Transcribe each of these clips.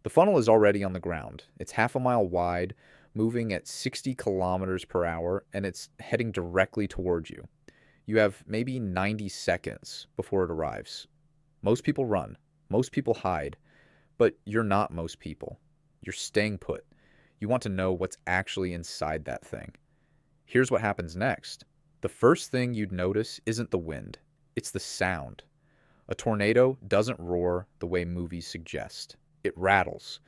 The funnel is already on the ground. It's half a mile wide, moving at 60 kilometers per hour, and it's heading directly towards you. You have maybe 90 seconds before it arrives. Most people run. Most people hide. But you're not most people. You're staying put. You want to know what's actually inside that thing. Here's what happens next. The first thing you'd notice isn't the wind, it's the sound. A tornado doesn't roar the way movies suggest. It rattles,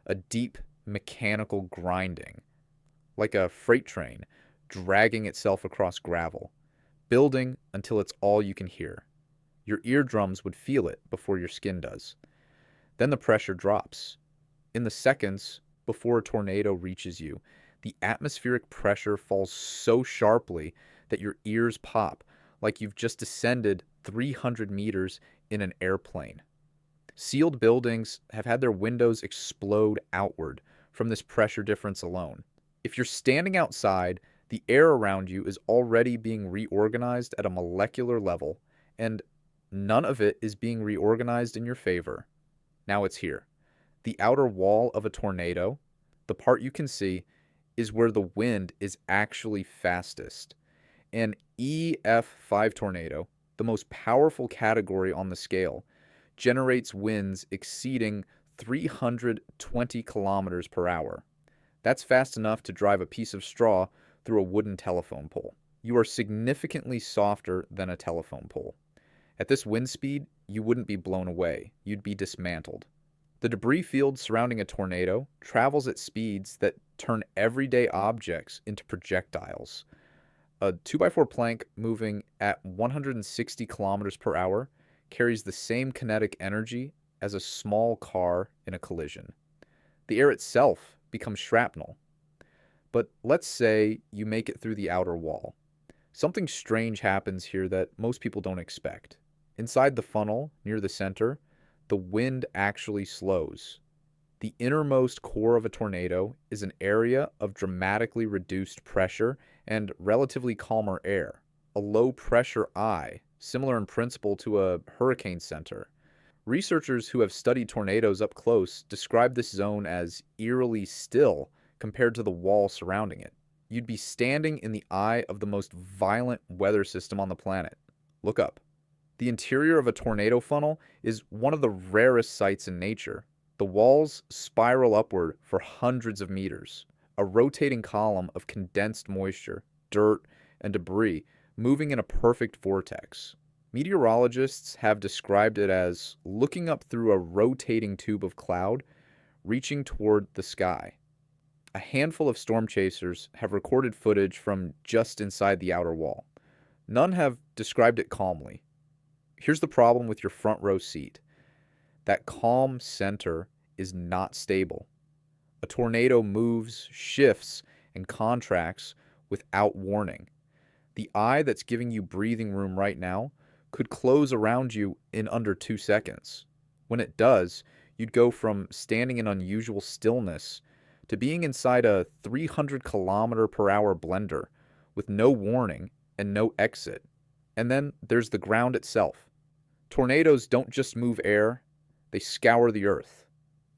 a deep mechanical grinding, like a freight train dragging itself across gravel, building until it's all you can hear. Your eardrums would feel it before your skin does. Then the pressure drops. In the seconds before a tornado reaches you, the atmospheric pressure falls so sharply that your ears pop, like you've just descended 300 meters in an airplane. Sealed buildings have had their windows explode outward from this pressure difference alone. If you're standing outside, the air around you is already being reorganized at a molecular level, and none of it is being reorganized in your favor. Now it's here. The outer wall of a tornado, the part you can see, is where the wind is actually fastest. An EF5 tornado, the most powerful category on the scale, generates winds exceeding 320 kilometers per hour. That's fast enough to drive a piece of straw through a wooden telephone pole. You are significantly softer than a telephone pole. At this wind speed, you wouldn't be blown away, you'd be dismantled. The debris field surrounding a tornado travels at speeds that turn everyday objects into projectiles. A 2x4 plank moving at 160 kilometers per hour carries the same kinetic energy as a small car in a collision. The air itself becomes shrapnel. But let's say you make it through the outer wall. Something strange happens here that most people don't expect. Inside the funnel, near the center, the wind actually slows. The innermost core of a tornado is an area of dramatically reduced pressure and relatively calmer air, a low pressure eye, similar in principle to a hurricane center. Researchers who have studied tornadoes up close describe this zone as eerily still compared to the wall surrounding it. You'd be standing in the eye of the most violent weather system on the planet. Look up. The interior of a tornado funnel is one of the rarest sights in nature. The walls spiral upward for hundreds of meters, a rotating column of condensed moisture, dirt, and debris moving in a perfect vortex. Meteorologists have described it as looking up through a rotating tube of cloud, reaching toward the sky. A handful of storm chasers have recorded footage from just inside the outer wall. None have described it calmly. Here's the problem with your front row seat. That calm center is not stable. A tornado moves, shifts, and contracts without warning. The eye that's giving you breathing room right now could close around you in under 2 seconds. When it does, you'd go from standing in unusual stillness to being inside a 300 kilometer per hour blender with no warning and no exit. And then there's the ground itself. Tornadoes don't just move air, they scour the earth.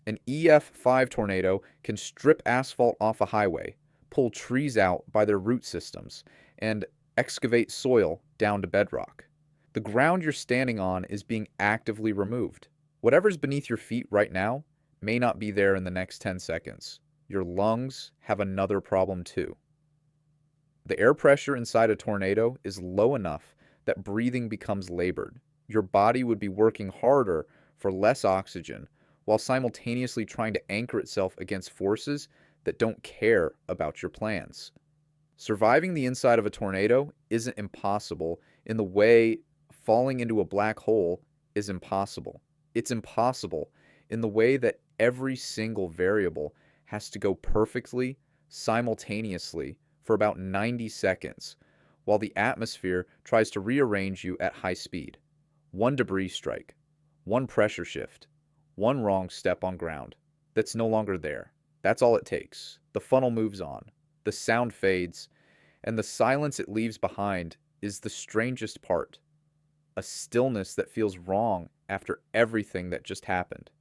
An EF5 tornado can strip asphalt off a highway, pull trees out by their root systems, and excavate soil down to bedrock. The ground you're standing on is being actively removed. Whatever's beneath your feet right now may not be there in the next 10 seconds. Your lungs have another problem too. The air pressure inside a tornado is low enough that breathing becomes labored. Your body would be working harder for less oxygen while simultaneously trying to anchor itself against forces that don't care about your plans. Surviving the inside of a tornado isn't impossible in the way falling into a black hole is impossible. It's impossible in the way that every single variable has to go perfectly, simultaneously, for about 90 seconds, while the atmosphere tries to rearrange you at high speed. One debris strike, one pressure shift, one wrong step on ground that's no longer there. That's all it takes. The funnel moves on, the sound fades, and the silence it leaves behind is the strangest part. A stillness that feels wrong after everything that just happened.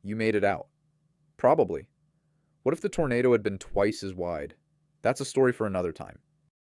You made it out. Probably. What if the tornado had been twice as wide? That's a story for another time.